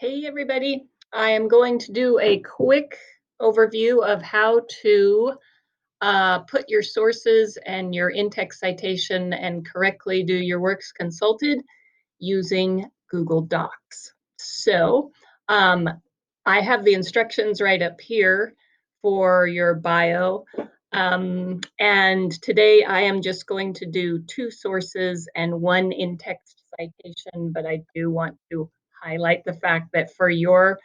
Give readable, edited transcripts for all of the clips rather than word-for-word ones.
Hey everybody, I am going to do a quick overview of how to put your sources and your in-text citation and correctly do your works consulted using Google Docs. So I have the instructions right up here for your bio. And today I am just going to do two sources and one in-text citation, but I do want to highlight the fact that for your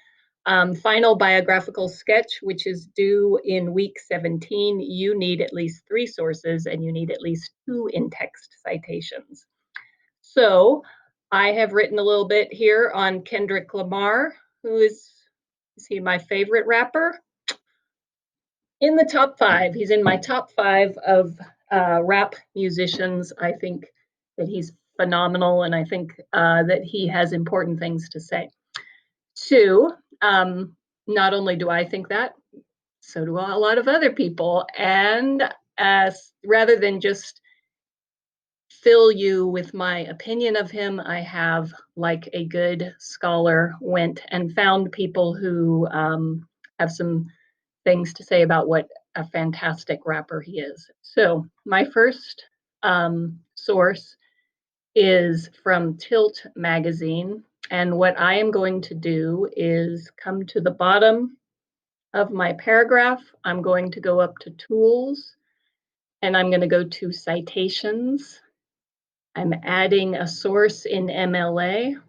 final biographical sketch, which is due in week 17, you need at least three sources and you need at least two in-text citations. So I have written a little bit here on Kendrick Lamar, who is he my favorite rapper? In the top five. He's in my top five of rap musicians. I think that he's phenomenal, and I think that he has important things to say. Two, not only do I think that, so do a lot of other people. And rather than just fill you with my opinion of him, I have, like a good scholar, went and found people who have some things to say about what a fantastic rapper he is. So my first source is from Tilt magazine. And what I am going to do is come to the bottom of my paragraph. I'm going to go up to tools and I'm going to go to citations. I'm adding a source in MLA,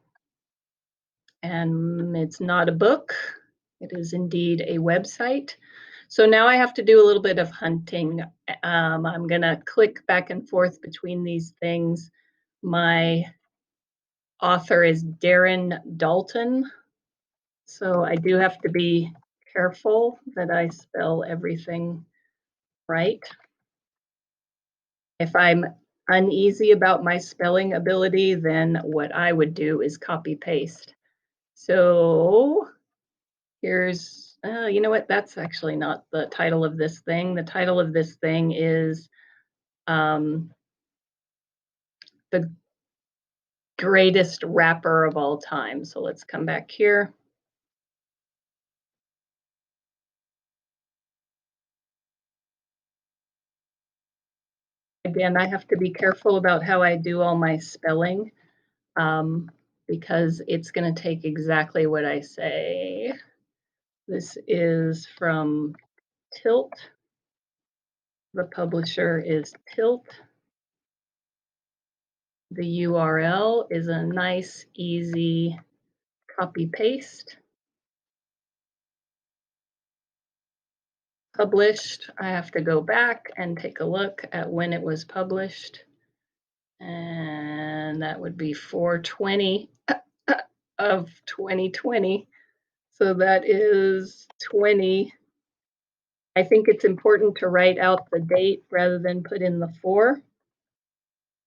and it's not a book. It is indeed a website. So now I have to do a little bit of hunting. I'm going to click back and forth between these things. My author is Darren Dalton, so I do have to be careful that I spell everything right. If I'm uneasy about my spelling ability, then what I would do is copy paste. So here's, you know what, that's actually not the title of this thing. The title of this thing is the greatest rapper of all time. So let's come back here. Again, I have to be careful about how I do all my spelling because it's going to take exactly what I say. This is from Tilt. The publisher is Tilt. The URL is a nice, easy copy paste. Published, I have to go back and take a look at when it was published. And that would be 4/20 of 2020. So that is 20. I think it's important to write out the date rather than put in the 4.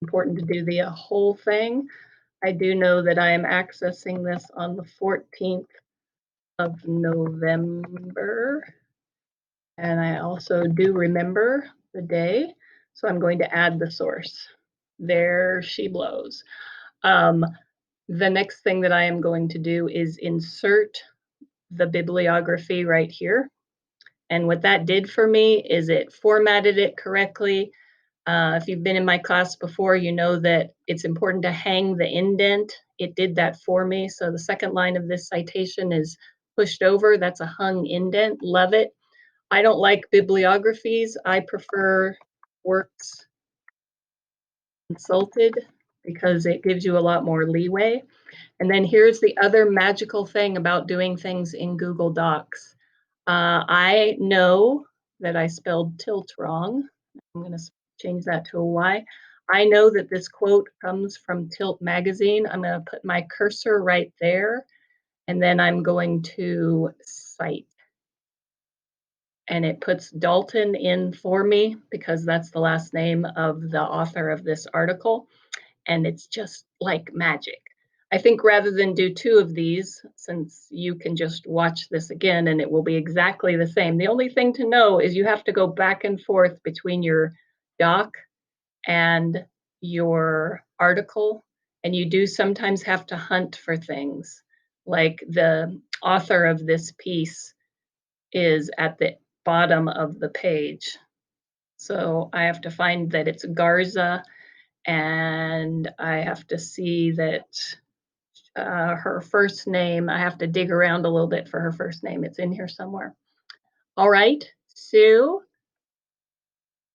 Important to do the whole thing. I do know that I am accessing this on the 14th of November. And I also do remember the day. So I'm going to add the source. There she blows. The next thing that I am going to do is insert the bibliography right here. And what that did for me is it formatted it correctly. If you've been in my class before, you know that it's important to hang the indent. It did that for me. So the second line of this citation is pushed over. That's a hung indent. Love it. I don't like bibliographies. I prefer works consulted because it gives you a lot more leeway. And then here's the other magical thing about doing things in Google Docs. I know that I spelled tilt wrong. I'm going to change that to a Y. I know that this quote comes from Tilt magazine. I'm going to put my cursor right there, and then I'm going to cite. And it puts Dalton in for me because that's the last name of the author of this article. And it's just like magic. I think rather than do two of these, since you can just watch this again and it will be exactly the same, the only thing to know is you have to go back and forth between your doc and your article, and you do sometimes have to hunt for things. Like the author of this piece is at the bottom of the page. So I have to find that it's Garza, and I have to see that her first name, I have to dig around a little bit for her first name. It's in here somewhere. All right, Sue,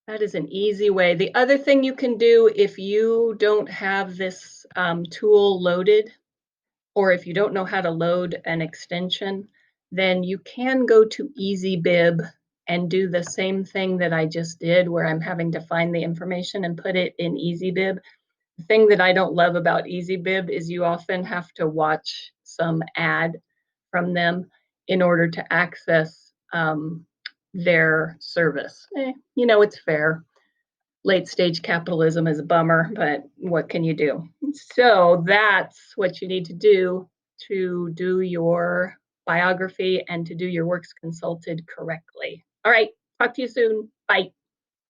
that is an easy way. The other thing you can do if you don't have this tool loaded, or if you don't know how to load an extension, then you can go to EasyBib and do the same thing that I just did, where I'm having to find the information and put it in EasyBib. The thing that I don't love about EasyBib is you often have to watch some ad from them in order to access their service. It's fair. Late stage capitalism is a bummer, but what can you do? So that's what you need to do your biography and to do your works consulted correctly. All right, talk to you soon. Bye.